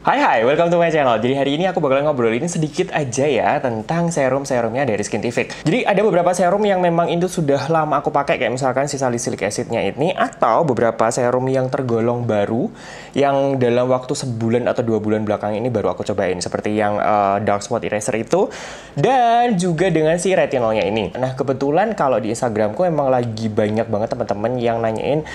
Hai, welcome to my channel. Jadi hari ini aku bakalan ngobrolin sedikit aja ya tentang serum-serumnya dari Skintific. Jadi ada beberapa serum yang memang itu sudah lama aku pakai, kayak misalkan si salicylic acidnya ini, atau beberapa serum yang tergolong baru yang dalam waktu sebulan atau 2 bulan belakang ini baru aku cobain, seperti yang dark spot eraser itu, dan juga dengan si retinolnya ini. Nah kebetulan kalau di Instagramku emang lagi banyak banget teman-teman yang nanyain,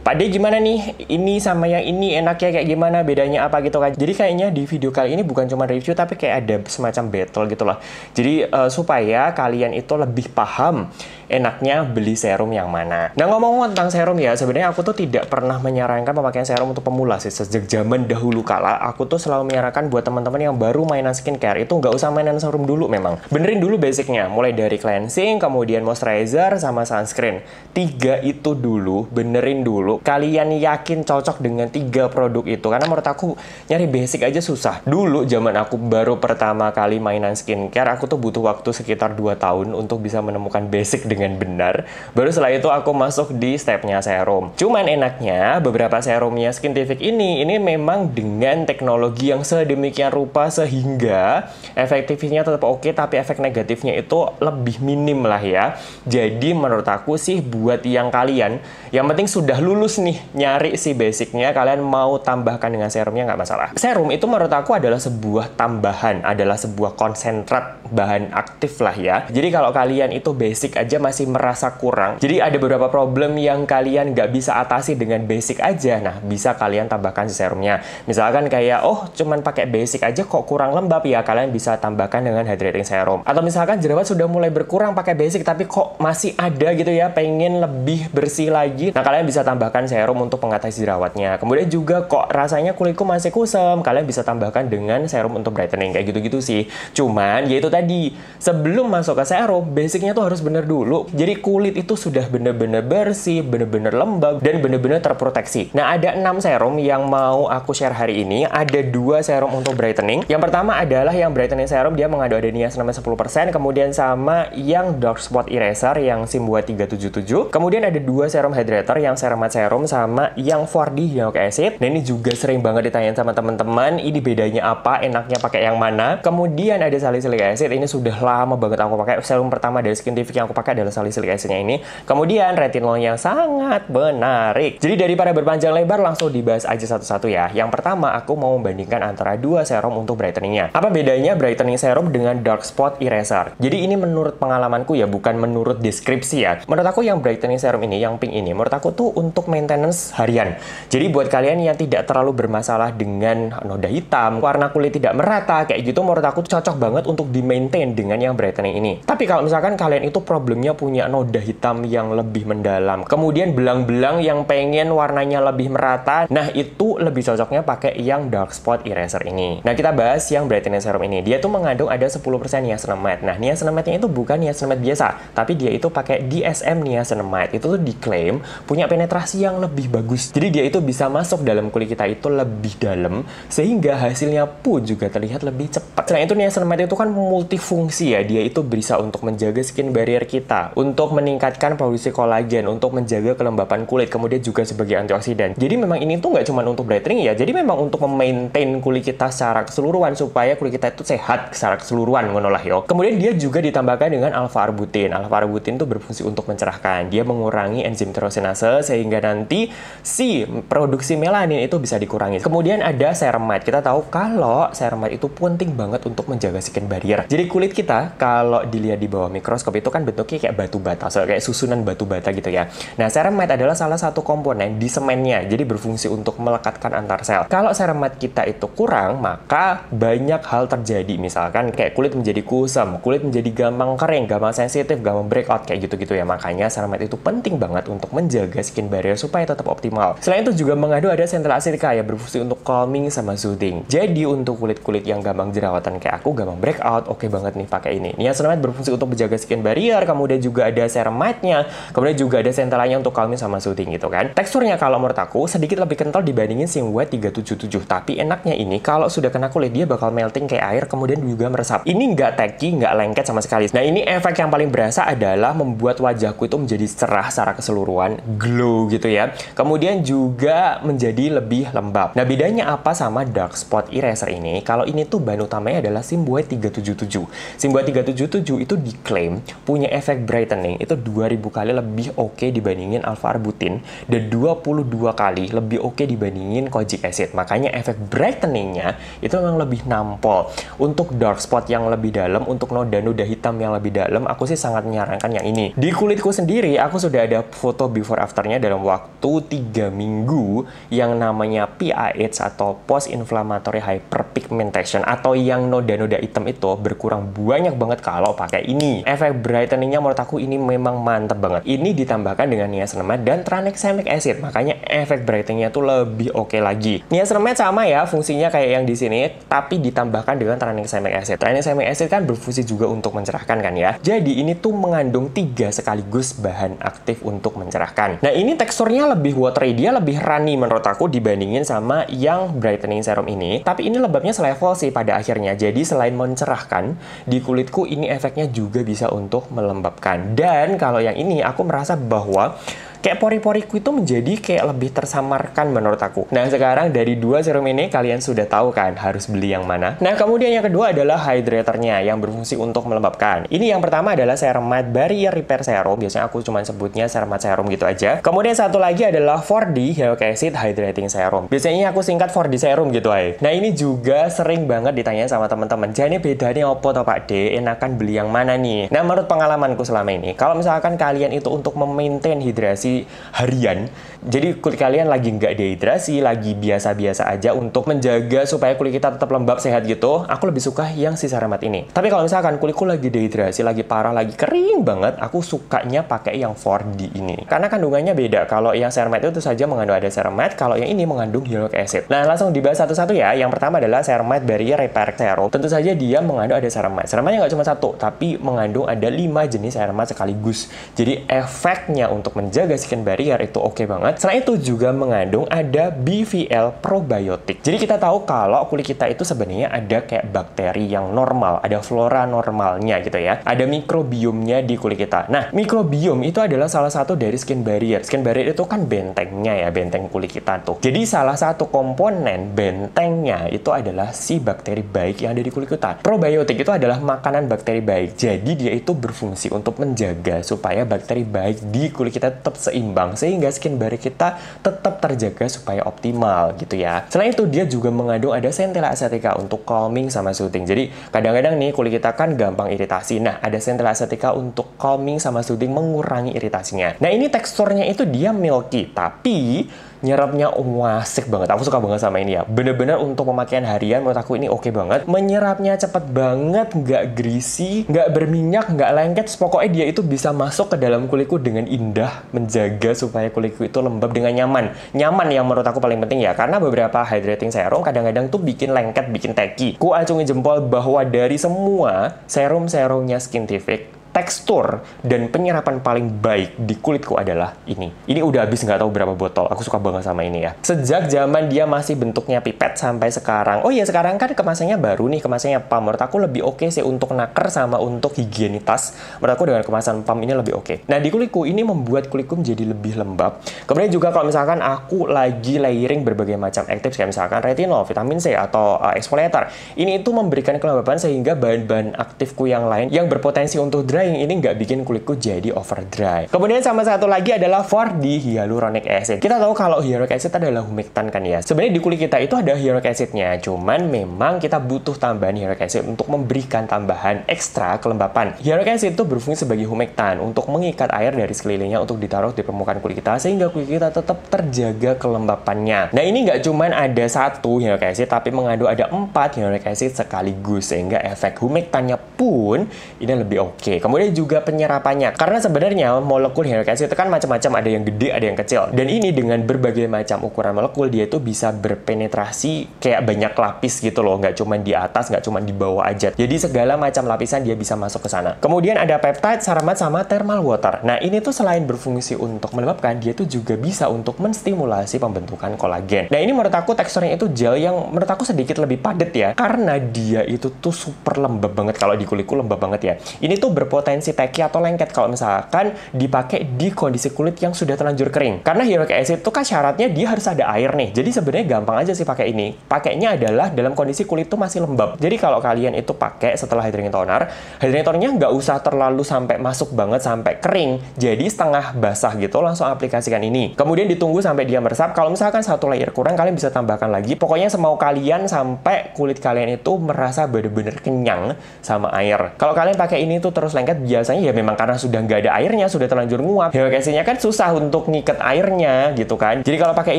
Pak D gimana nih, ini sama yang ini enaknya kayak gimana, bedanya apa gitu kan. Jadi kayaknya di video kali ini bukan cuma review, tapi kayak ada semacam battle gitu lah. Jadi supaya kalian itu lebih paham enaknya beli serum yang mana. Nah ngomong tentang serum ya, sebenarnya aku tuh tidak pernah menyarankan pemakaian serum untuk pemula sih. Sejak zaman dahulu kala, aku tuh selalu menyarankan buat teman-teman yang baru mainan skincare, itu nggak usah mainan serum dulu memang. Benerin dulu basicnya, mulai dari cleansing, kemudian moisturizer, sama sunscreen. 3 itu dulu, benerin dulu. Kalian yakin cocok dengan 3 produk itu, karena menurut aku nyari basic aja susah. Dulu zaman aku baru pertama kali mainan skincare, aku tuh butuh waktu sekitar 2 tahun untuk bisa menemukan basic dengan benar. Baru setelah itu aku masuk di stepnya serum. Cuman enaknya beberapa serumnya Skintific ini memang dengan teknologi yang sedemikian rupa sehingga efektifnya tetap oke, tapi efek negatifnya itu lebih minim lah ya. Jadi menurut aku sih buat yang kalian yang penting sudah lulus nih nyari si basicnya, kalian mau tambahkan dengan serumnya nggak masalah. Serum itu menurut aku adalah sebuah tambahan, adalah sebuah konsentrat bahan aktif lah ya. Jadi kalau kalian itu basic aja masih merasa kurang, jadi ada beberapa problem yang kalian nggak bisa atasi dengan basic aja, nah bisa kalian tambahkan si serumnya. Misalkan kayak, oh cuman pakai basic aja kok kurang lembab, ya kalian bisa tambahkan dengan hydrating serum. Atau misalkan jerawat sudah mulai berkurang pakai basic tapi kok masih ada gitu ya, pengen lebih bersih lagi, nah kalian bisa tambahkan serum untuk mengatasi jerawatnya. Kemudian juga kok rasanya kulitku masih kusam, kalian bisa tambahkan dengan serum untuk brightening, kayak gitu-gitu sih. Cuman ya itu tadi, sebelum masuk ke serum, basicnya tuh harus bener dulu. Jadi kulit itu sudah bener-bener bersih, bener-bener lembab, dan bener-bener terproteksi. Nah ada 6 serum yang mau aku share hari ini. Ada 2 serum untuk brightening. Yang pertama adalah yang brightening serum, dia mengandung ada niacinamide 10%, kemudian sama yang dark spot eraser yang Simwa 377. Kemudian ada 2 serum hydrator yang Ceramide serum sama yang 4D hyaluronic acid. Nah ini juga sering banget ditanyain sama teman-teman, ini bedanya apa, enaknya pakai yang mana. Kemudian ada salicylic acid, ini sudah lama banget aku pakai. Serum pertama dari Skintific yang aku pakai adalah salicylic acidnya ini. Kemudian retinol yang sangat menarik. Jadi daripada berpanjang lebar, langsung dibahas aja satu-satu ya. Yang pertama aku mau membandingkan antara 2 serum untuk brightening-nya. Apa bedanya brightening serum dengan dark spot eraser? Jadi ini menurut pengalamanku ya, bukan menurut deskripsi ya. Menurut aku yang brightening serum ini, yang pink ini, menurut aku tuh untuk maintenance harian. Jadi buat kalian yang tidak terlalu bermasalah dengan noda hitam, warna kulit tidak merata, kayak gitu, menurut aku cocok banget untuk di-maintain dengan yang brightening ini. Tapi kalau misalkan kalian itu problemnya punya noda hitam yang lebih mendalam, kemudian belang-belang yang pengen warnanya lebih merata, nah itu lebih cocoknya pakai yang dark spot eraser ini. Nah kita bahas yang brightening serum ini. Dia tuh mengandung ada 10% niacinamide. Nah niacinamide-nya itu bukan niacinamide biasa, tapi dia itu pakai DSM niacinamide. Itu tuh diklaim punya penetrasi yang lebih bagus. Jadi dia itu bisa masuk dalam kulit kita itu lebih dalam, sehingga hasilnya pun juga terlihat lebih cepat. Selain itu niacinamide itu kan multifungsi ya. Dia itu bisa untuk menjaga skin barrier kita, untuk meningkatkan produksi kolagen, untuk menjaga kelembapan kulit, kemudian juga sebagai antioksidan. Jadi memang ini tuh nggak cuma untuk brightening ya, jadi memang untuk memaintain kulit kita secara keseluruhan, supaya kulit kita itu sehat secara keseluruhan, ngono lah yo. Kemudian dia juga ditambahkan dengan alpha-arbutin. Alpha-arbutin itu berfungsi untuk mencerahkan. Dia mengurangi enzim tyrosinase sehingga nanti si produksi melanin itu bisa dikurangi. Kemudian ada ceramide. Kita tahu kalau ceramide itu penting banget untuk menjaga skin barrier. Jadi kulit kita kalau dilihat di bawah mikroskop itu kan bentuknya kayak batu bata, so, kayak susunan batu bata gitu ya. Nah ceramide adalah salah satu komponen di semennya, jadi berfungsi untuk melekatkan antar sel. Kalau ceramide kita itu kurang, maka banyak hal terjadi. Misalkan kayak kulit menjadi kusam, kulit menjadi gampang kering, gampang sensitif, gampang breakout, kayak gitu-gitu ya. Makanya ceramide itu penting banget untuk menjaga skin barrier supaya tetap optimal. Selain itu juga mengandung ada central acidica ya, berfungsi untuk calming sama soothing. Jadi untuk kulit-kulit yang gampang jerawatan kayak aku, gampang breakout, oke banget nih pakai ini. Niacinamide berfungsi untuk menjaga skin barrier, kemudian juga ada ceramide-nya, kemudian juga ada centralnya untuk calming sama soothing gitu kan. Teksturnya kalau menurut aku sedikit lebih kental dibandingin Simwa 377, tapi enaknya ini kalau sudah kena kulit dia bakal melting kayak air, kemudian juga meresap. Ini nggak tacky, nggak lengket sama sekali. Nah ini efek yang paling berasa adalah membuat wajahku itu menjadi cerah secara keseluruhan, glow gitu gitu ya. Kemudian juga menjadi lebih lembab. Nah, bedanya apa sama Dark Spot Eraser ini? Kalau ini tuh bahan utamanya adalah Symboid 377. Symboid 377 itu diklaim punya efek brightening itu 2000 kali lebih oke dibandingin alpha arbutin dan 22 kali lebih oke dibandingin kojic acid. Makanya efek brighteningnya itu memang lebih nampol. Untuk dark spot yang lebih dalam, untuk noda-noda hitam yang lebih dalam, aku sih sangat menyarankan yang ini. Di kulitku sendiri, aku sudah ada foto before afternya dalam waktu 3 minggu yang namanya PIH atau Post Inflammatory Hyperpigmentation, atau yang noda-noda hitam itu berkurang banyak banget kalau pakai ini. Efek brightening-nya menurut aku ini memang mantep banget. Ini ditambahkan dengan niacinamide dan tranexamic acid, makanya efek brightening-nya tuh lebih oke lagi. Niacinamide sama ya, fungsinya kayak yang di sini, tapi ditambahkan dengan tranexamic acid. Tranexamic acid kan berfungsi juga untuk mencerahkan kan ya. Jadi ini tuh mengandung 3 sekaligus bahan aktif untuk mencerahkan. Nah, ini teksturnya lebih watery, dia lebih runny menurut aku dibandingin sama yang brightening serum ini. Tapi ini lembabnya selevel sih pada akhirnya. Jadi selain mencerahkan, di kulitku ini efeknya juga bisa untuk melembabkan. Dan kalau yang ini aku merasa bahwa kayak pori-poriku itu menjadi kayak lebih tersamarkan menurut aku. Nah, sekarang dari 2 serum ini kalian sudah tahu kan harus beli yang mana. Nah, kemudian yang kedua adalah hydratornya yang berfungsi untuk melembabkan. Ini yang pertama adalah Ceramide Barrier Repair Serum. Biasanya aku cuma sebutnya Ceramide Serum gitu aja. Kemudian satu lagi adalah 4D Hyaluronic Acid Hydrating Serum. Biasanya aku singkat 4D Serum gitu aja. Nah, ini juga sering banget ditanya sama teman-teman. Jadi bedanya apa toh Pak D? Enakan beli yang mana nih? Nah, menurut pengalamanku selama ini, kalau misalkan kalian itu untuk memaintain hidrasi harian, jadi kulit kalian lagi nggak dehidrasi, lagi biasa-biasa aja untuk menjaga supaya kulit kita tetap lembab sehat gitu, aku lebih suka yang si Ceramide ini. Tapi kalau misalkan kulitku lagi dehidrasi, lagi parah, lagi kering banget, aku sukanya pakai yang 4D ini. Karena kandungannya beda. Kalau yang Ceramide itu saja mengandung ada Ceramide, kalau yang ini mengandung hyaluronic acid. Nah, langsung dibahas satu-satu ya. Yang pertama adalah Ceramide Barrier Repair Serum. Tentu saja dia mengandung ada Ceramide. Ceramide nggak cuma satu, tapi mengandung ada 5 jenis Ceramide sekaligus. Jadi efeknya untuk menjaga skin barrier itu oke banget. Selain itu juga mengandung ada BVL probiotik. Jadi kita tahu kalau kulit kita itu sebenarnya ada kayak bakteri yang normal, ada flora normalnya gitu ya. Ada mikrobiomnya di kulit kita. Nah, mikrobiom itu adalah salah satu dari skin barrier. Skin barrier itu kan bentengnya ya, benteng kulit kita tuh. Jadi salah satu komponen bentengnya itu adalah si bakteri baik yang ada di kulit kita. Probiotik itu adalah makanan bakteri baik. Jadi dia itu berfungsi untuk menjaga supaya bakteri baik di kulit kita tetap seimbang, sehingga skin barrier kita tetap terjaga supaya optimal gitu ya. Selain itu dia juga mengandung ada centella acetica untuk calming sama soothing. Jadi kadang-kadang nih kulit kita kan gampang iritasi. Nah, ada centella acetica untuk calming sama soothing, mengurangi iritasinya. Nah, ini teksturnya itu dia milky, tapi nyerapnya asik banget. Aku suka banget sama ini ya. Bener-bener untuk pemakaian harian menurut aku ini oke banget. Menyerapnya cepet banget, nggak greasy, nggak berminyak, nggak lengket. Pokoknya dia itu bisa masuk ke dalam kulitku dengan indah, menjaga supaya kulitku itu lembab dengan nyaman. Nyaman yang menurut aku paling penting ya. Karena beberapa hydrating serum kadang-kadang tuh bikin lengket, bikin tacky. Ku acungi jempol bahwa dari semua serum-serumnya Skintific, tekstur dan penyerapan paling baik di kulitku adalah ini. Ini udah habis nggak tahu berapa botol. Aku suka banget sama ini ya. Sejak zaman dia masih bentuknya pipet sampai sekarang. Oh iya, sekarang kan kemasannya baru nih, kemasannya PAM. Menurut aku lebih oke sih untuk naker sama untuk higienitas. Menurut aku dengan kemasan PAM ini lebih oke. Nah, di kulitku ini membuat kulitku menjadi lebih lembab. Kemudian juga kalau misalkan aku lagi layering berbagai macam actives kayak misalkan retinol, vitamin C atau exfoliator, ini itu memberikan kelembaban sehingga bahan-bahan aktifku yang lain yang berpotensi untuk dry ini nggak bikin kulitku jadi over dry. Kemudian sama satu lagi adalah 4D Hyaluronic Acid. Kita tahu kalau hyaluronic acid adalah humectant kan ya. Sebenarnya di kulit kita itu ada hyaluronic acidnya, cuman memang kita butuh tambahan hyaluronic acid untuk memberikan tambahan ekstra kelembapan. Hyaluronic acid itu berfungsi sebagai humectant untuk mengikat air dari sekelilingnya untuk ditaruh di permukaan kulit kita sehingga kulit kita tetap terjaga kelembapannya. Nah, ini nggak cuman ada satu hyaluronic acid, tapi mengandung ada 4 hyaluronic acid sekaligus sehingga efek humectantnya pun ini lebih oke. Kemudian juga penyerapannya. Karena sebenarnya molekul hyaluronic acid itu kan macam-macam, ada yang gede, ada yang kecil. Dan ini dengan berbagai macam ukuran molekul, dia itu bisa berpenetrasi kayak banyak lapis gitu loh. Nggak cuma di atas, nggak cuma di bawah aja. Jadi segala macam lapisan dia bisa masuk ke sana. Kemudian ada peptide, ceramide, sama thermal water. Nah, ini tuh selain berfungsi untuk melembabkan, dia tuh juga bisa untuk menstimulasi pembentukan kolagen. Nah, ini menurut aku teksturnya itu gel yang menurut aku sedikit lebih padat ya. Karena dia itu tuh super lembab banget. Kalau di kulitku lembab banget ya. Ini tuh berpotensi potensi teki atau lengket kalau misalkan dipakai di kondisi kulit yang sudah terlanjur kering. Karena Heroic Acid itu kan syaratnya dia harus ada air nih. Jadi sebenarnya gampang aja sih pakai ini. Pakainya adalah dalam kondisi kulit itu masih lembab. Jadi kalau kalian itu pakai setelah hydrating toner, hydrating tonernya nggak usah terlalu sampai masuk banget sampai kering. Jadi setengah basah gitu, langsung aplikasikan ini. Kemudian ditunggu sampai dia meresap. Kalau misalkan satu layer kurang, kalian bisa tambahkan lagi. Pokoknya semau kalian sampai kulit kalian itu merasa bener-bener kenyang sama air. Kalau kalian pakai ini tuh terus lengket, biasanya ya memang karena sudah nggak ada airnya, sudah terlanjur nguap. Heroic Acid-nya kan susah untuk ngiket airnya gitu kan. Jadi kalau pakai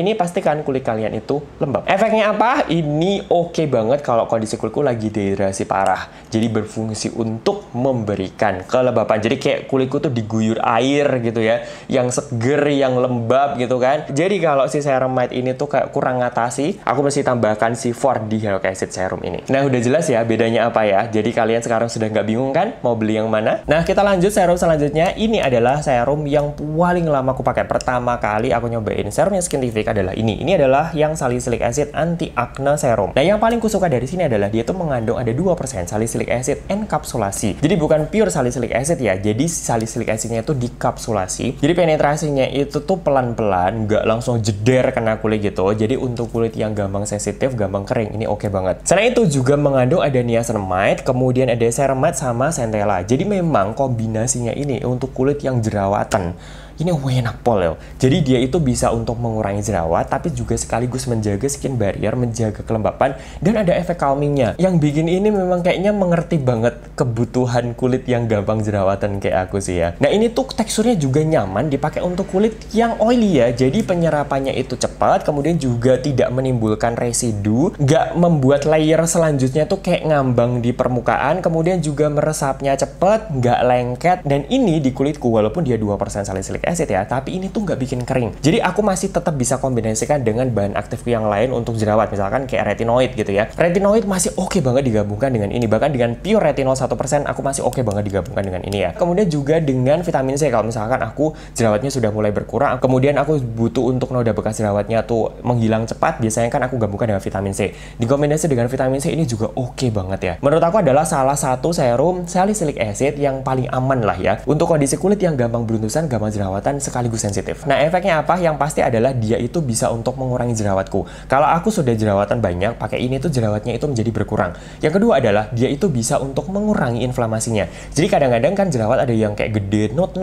ini pastikan kulit kalian itu lembab. Efeknya apa? Ini oke banget kalau kondisi kulitku lagi dehidrasi parah. Jadi berfungsi untuk memberikan kelembapan. Jadi kayak kulitku tuh diguyur air gitu ya, yang seger, yang lembab gitu kan. Jadi kalau si ceramide ini tuh kayak kurang ngatasi, aku mesti tambahkan si 4 di Heroic Acid Serum ini. Nah udah jelas ya bedanya apa ya. Jadi kalian sekarang sudah nggak bingung kan mau beli yang mana? Nah kita lanjut serum selanjutnya. Ini adalah serum yang paling lama aku pakai. Pertama kali aku nyobain serumnya Skintific adalah ini. Ini adalah yang salicylic acid anti acne serum. Nah yang paling kusuka dari sini adalah dia tuh mengandung ada 2% salicylic acid enkapsulasi. Jadi bukan pure salicylic acid ya. Jadi salicylic acidnya itu dikapsulasi. Jadi penetrasinya itu tuh pelan-pelan, nggak langsung jeder kena kulit gitu. Jadi untuk kulit yang gampang sensitif, gampang kering, ini oke banget. Selain itu juga mengandung ada niacinamide, kemudian ada ceramide sama centella. Jadi memang kombinasinya ini untuk kulit yang jerawatan. Ini enak pol ya. Jadi dia itu bisa untuk mengurangi jerawat, tapi juga sekaligus menjaga skin barrier, menjaga kelembapan, dan ada efek calmingnya. Yang bikin ini memang kayaknya mengerti banget kebutuhan kulit yang gampang jerawatan kayak aku sih ya. Nah ini tuh teksturnya juga nyaman dipakai untuk kulit yang oily ya. Jadi penyerapannya itu cepat, kemudian juga tidak menimbulkan residu, nggak membuat layer selanjutnya tuh kayak ngambang di permukaan, kemudian juga meresapnya cepat, nggak lengket, dan ini di kulitku walaupun dia 2% salicylic acid ya, tapi ini tuh nggak bikin kering. Jadi aku masih tetap bisa kombinasikan dengan bahan aktifku yang lain untuk jerawat, misalkan kayak retinoid gitu ya. Retinoid masih oke banget digabungkan dengan ini, bahkan dengan pure retinol 1% aku masih oke banget digabungkan dengan ini ya. Kemudian juga dengan vitamin C, kalau misalkan aku jerawatnya sudah mulai berkurang, kemudian aku butuh untuk noda bekas jerawatnya tuh menghilang cepat, biasanya kan aku gabungkan dengan vitamin C. Dikombinasi dengan vitamin C ini juga oke banget ya. Menurut aku adalah salah satu serum salicylic acid yang paling aman lah ya untuk kondisi kulit yang gampang beruntusan, gampang jerawatan sekaligus sensitif. Nah efeknya apa? Yang pasti adalah dia itu bisa untuk mengurangi jerawatku. Kalau aku sudah jerawatan banyak, pakai ini tuh jerawatnya itu menjadi berkurang. Yang kedua adalah dia itu bisa untuk mengurangi inflamasinya. Jadi kadang-kadang kan jerawat ada yang kayak gede, nut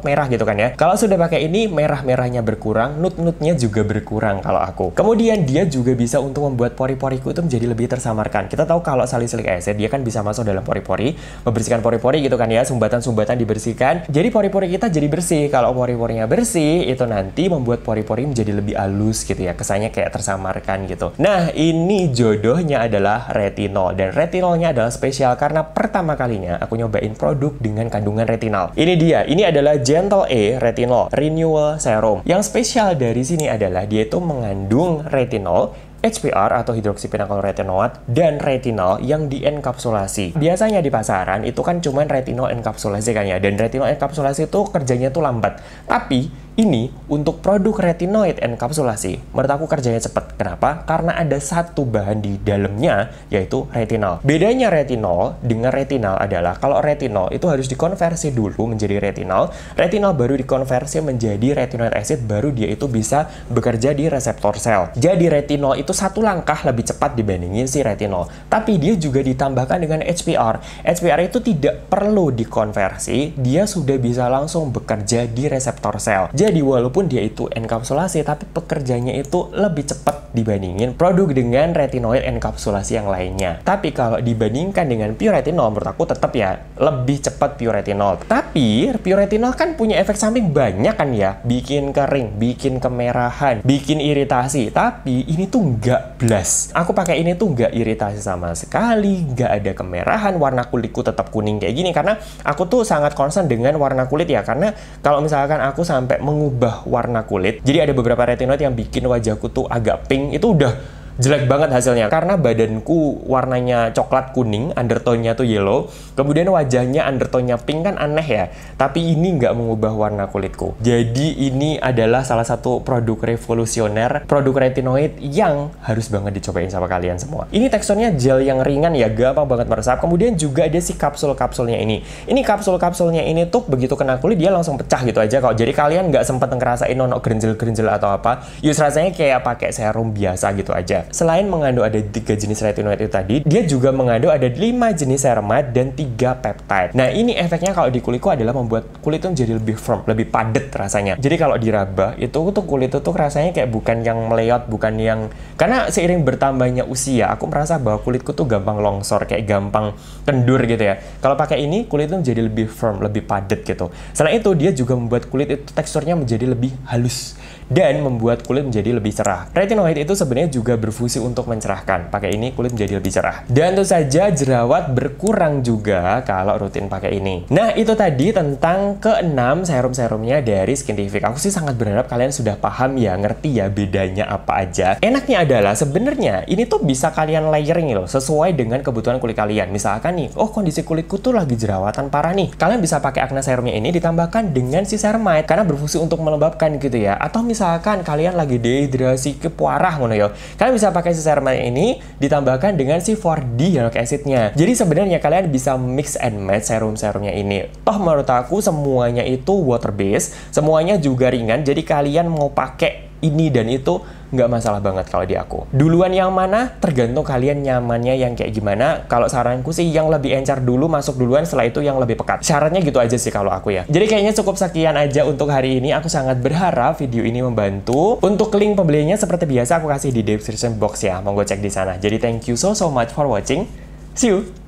merah gitu kan ya. Kalau sudah pakai ini, merah-merahnya berkurang, nut-nutnya juga berkurang kalau aku. Kemudian dia juga bisa untuk membuat pori-poriku itu menjadi lebih tersamarkan. Kita tahu kalau salicylic acid dia kan bisa masuk dalam pori-pori, membersihkan pori-pori gitu kan ya, sumbatan-sumbatan dibersihkan. Jadi pori-pori kita jadi bersih. Kalau pori-porinya bersih, itu nanti membuat pori-pori menjadi lebih halus gitu ya, kesannya kayak tersamarkan gitu. Nah, ini jodohnya adalah retinol, dan retinolnya adalah spesial karena pertama kalinya aku nyobain produk dengan kandungan retinol. Ini dia, ini adalah Gentle A Retinol Renewal Serum. Yang spesial dari sini adalah dia itu mengandung retinol, HPR atau hidroksipinakol retinoat, dan retinol yang dienkapsulasi. Biasanya di pasaran itu kan cuman retinol enkapsulasi kan ya, dan retinol enkapsulasi itu kerjanya tuh lambat. Tapi ini untuk produk retinoid enkapsulasi, menurut aku kerjanya cepat. Kenapa? Karena ada satu bahan di dalamnya, yaitu retinol. Bedanya retinol dengan retinal adalah kalau retinol itu harus dikonversi dulu menjadi retinol, retinol baru dikonversi menjadi retinoid acid, baru dia itu bisa bekerja di reseptor sel. Jadi retinol itu satu langkah lebih cepat dibandingin si retinol. Tapi dia juga ditambahkan dengan HPR. HPR itu tidak perlu dikonversi, dia sudah bisa langsung bekerja di reseptor sel. Jadi walaupun dia itu enkapsulasi, tapi pekerjaannya itu lebih cepat dibandingin produk dengan retinoid enkapsulasi yang lainnya. Tapi kalau dibandingkan dengan pure retinol, menurut aku tetap ya lebih cepat pure retinol. Tapi pure retinol kan punya efek samping banyak kan ya, bikin kering, bikin kemerahan, bikin iritasi. Tapi ini tuh nggak blas. Aku pakai ini tuh nggak iritasi sama sekali, nggak ada kemerahan, warna kulitku tetap kuning kayak gini karena aku tuh sangat concern dengan warna kulit ya. Karena kalau misalkan aku sampai mengubah warna kulit, jadi ada beberapa retinoid yang bikin wajahku tuh agak pink, itu udah jelek banget hasilnya karena badanku warnanya coklat kuning, undertone-nya tuh yellow, kemudian wajahnya undertone-nya pink kan aneh ya, tapi ini nggak mengubah warna kulitku. Jadi ini adalah salah satu produk revolusioner, produk retinoid yang harus banget dicobain sama kalian semua. Ini teksturnya gel yang ringan ya, gampang banget meresap, kemudian juga ada si kapsul-kapsulnya ini. Ini kapsul-kapsulnya ini tuh begitu kena kulit dia langsung pecah gitu aja kok, jadi kalian nggak sempet ngerasain nonok gerinjel-gerinjel atau apa, use rasanya kayak pakai serum biasa gitu aja. Selain mengandung ada 3 jenis retinoid itu tadi, dia juga mengandung ada 5 jenis ceramide dan 3 peptide. Nah, ini efeknya kalau di kulitku adalah membuat kulit itu jadi lebih firm, lebih padat rasanya. Jadi kalau diraba, itu tuh kulit itu tuh rasanya kayak bukan yang meleot, bukan yang... Karena seiring bertambahnya usia, aku merasa bahwa kulitku tuh gampang longsor, kayak gampang kendur gitu ya. Kalau pakai ini, kulit itu menjadi lebih firm, lebih padat gitu. Selain itu, dia juga membuat kulit itu teksturnya menjadi lebih halus dan membuat kulit menjadi lebih cerah. Retinoid itu sebenarnya juga berfungsi untuk mencerahkan. Pakai ini kulit menjadi lebih cerah. Dan tentu saja jerawat berkurang juga kalau rutin pakai ini. Nah, itu tadi tentang ke-6 serum-serumnya dari Skintific. Aku sih sangat berharap kalian sudah paham ya, ngerti ya bedanya apa aja. Enaknya adalah sebenarnya ini tuh bisa kalian layering loh, sesuai dengan kebutuhan kulit kalian. Misalkan nih, oh kondisi kulitku tuh lagi jerawatan parah nih. Kalian bisa pakai acne serumnya ini ditambahkan dengan si ceramide karena berfungsi untuk melembabkan gitu ya. Atau misalkan kalian lagi dehidrasi keparah ngono ya, kalian bisa pakai si ceramide ini ditambahkan dengan si 4D hyaluronic acidnya. Jadi sebenarnya kalian bisa mix and match serum-serumnya ini. Toh menurut aku semuanya itu water based, semuanya juga ringan. Jadi kalian mau pakai ini dan itu nggak masalah banget kalau di aku. Duluan yang mana tergantung kalian nyamannya yang kayak gimana. Kalau saranku sih yang lebih encer dulu masuk duluan, setelah itu yang lebih pekat. Syaratnya gitu aja sih kalau aku ya. Jadi kayaknya cukup sekian aja untuk hari ini. Aku sangat berharap video ini membantu. Untuk link pembeliannya seperti biasa aku kasih di description box ya. Monggo cek di sana. Jadi thank you so much for watching. See you.